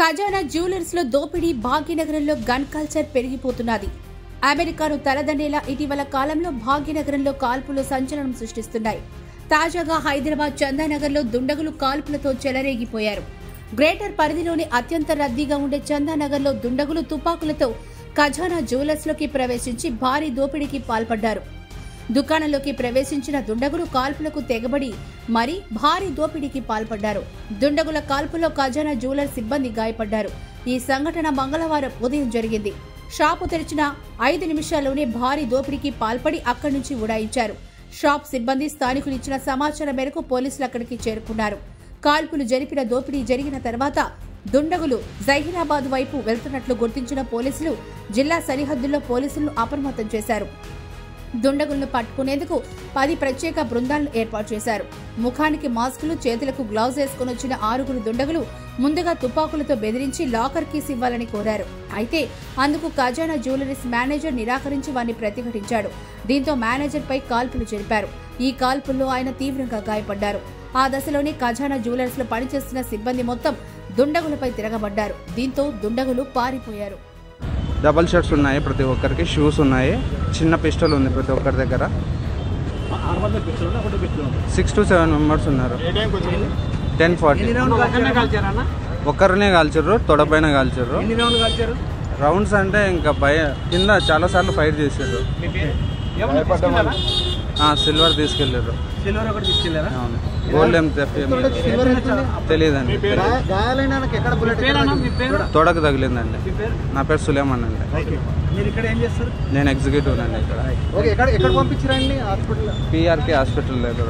ఖజానా జ్యువెలర్స్ లో దోపిడీ భాగ్యనగరంలో గన్ కల్చర్ పెరిగిపోతున్నది. అమెరికాను తలదన్నేలా ఇటీవల కాలంలో భాగ్యనగరంలో కాల్పులు సంచలనం సృష్టిస్తున్నాయి. తాజాగా హైదరాబాద్ చందానగర్లో దుండగులు కాల్పులతో చెలరేగిపోయారు. గ్రేటర్ పరిధిలోని అత్యంత రద్దీగా ఉండే చందానగర్లో దుండగులు తుపాకులతో ఖజానా జ్యువెలర్స్ లోకి ప్రవేశించి భారీ దోపిడీకి పాల్పడ్డారు. దుకాణంలోకి ప్రవేశించిన దుండగులు కాల్పులకు తెగబడి మరీ భారీ దోపిడీకి పాల్పడ్డారు. దుండగుల కాల్పులో ఖజానా జ్యువెలర్ సిబ్బంది గాయపడ్డారు. ఈ సంఘటన మంగళవారం ఉదయం జరిగింది. షాపు తెరిచిన 5 నిమిషాల్లోనే భారీ దోపిడీకి పాల్పడి అక్కడి నుంచి ఉడాయించారు. షాప్ సిబ్బంది స్థానికులు ఇచ్చిన సమాచారం మేరకు పోలీసులు అక్కడికి చేరుకున్నారు. కాల్పులు జరిపిన దోపిడీ జరిగిన తర్వాత దుండగులు జహీరాబాద్ వైపు వెళ్తున్నట్లు గుర్తించిన పోలీసులు జిల్లా సరిహద్దుల్లో పోలీసులను అప్రమత్తం చేశారు. దుండగులను పట్టుకునేందుకు 10 ప్రత్యేక బృందాలను ఏర్పాటు చేశారు. ముఖానికి మాస్కులు, చేతులకు గ్లౌజ్ వేసుకుని వచ్చిన 6 దుండగులు ముందుగా తుపాకులతో బెదిరించి లాకర్ కీస్ ఇవ్వాలని కోరారు. అయితే అందుకు ఖజానా జ్యువెలరీస్ మేనేజర్ నిరాకరించి వారిని ప్రతిఘటించాడు. దీంతో మేనేజర్ పై కాల్పులు జరిపారు. ఈ కాల్పుల్లో ఆయన తీవ్రంగా గాయపడ్డారు. ఆ దశలోనే ఖజానా జ్యువెలర్స్ లో పనిచేస్తున్న సిబ్బంది మొత్తం దుండగులపై తిరగబడ్డారు. దీంతో దుండగులు పారిపోయారు. డబల్ షర్ట్స్ ఉన్నాయి, ప్రతి ఒక్కరికి షూస్ ఉన్నాయి, చిన్న పిస్టల్ ఉంది ప్రతి ఒక్కరి దగ్గర. 6 to 7 మెంబర్స్ ఉన్నారు. 10:40 ఒక్కరినే కాల్చారు, తొడపైన కాల్చారు. రౌండ్స్ అంటే ఇంకా కింద చాలా సార్లు ఫైట్ చేశారు. సిల్వర్ తీసుకెళ్లారు. అవును, గోల్డ్ ఏం తెలియదండి. తొడకు తగిలిందండి. నా పేరు సులేమాన్ అండి. నేను ఎగ్జిక్యూటివ్ అండి ఇక్కడ. PRK హాస్పిటల్ దగ్గర.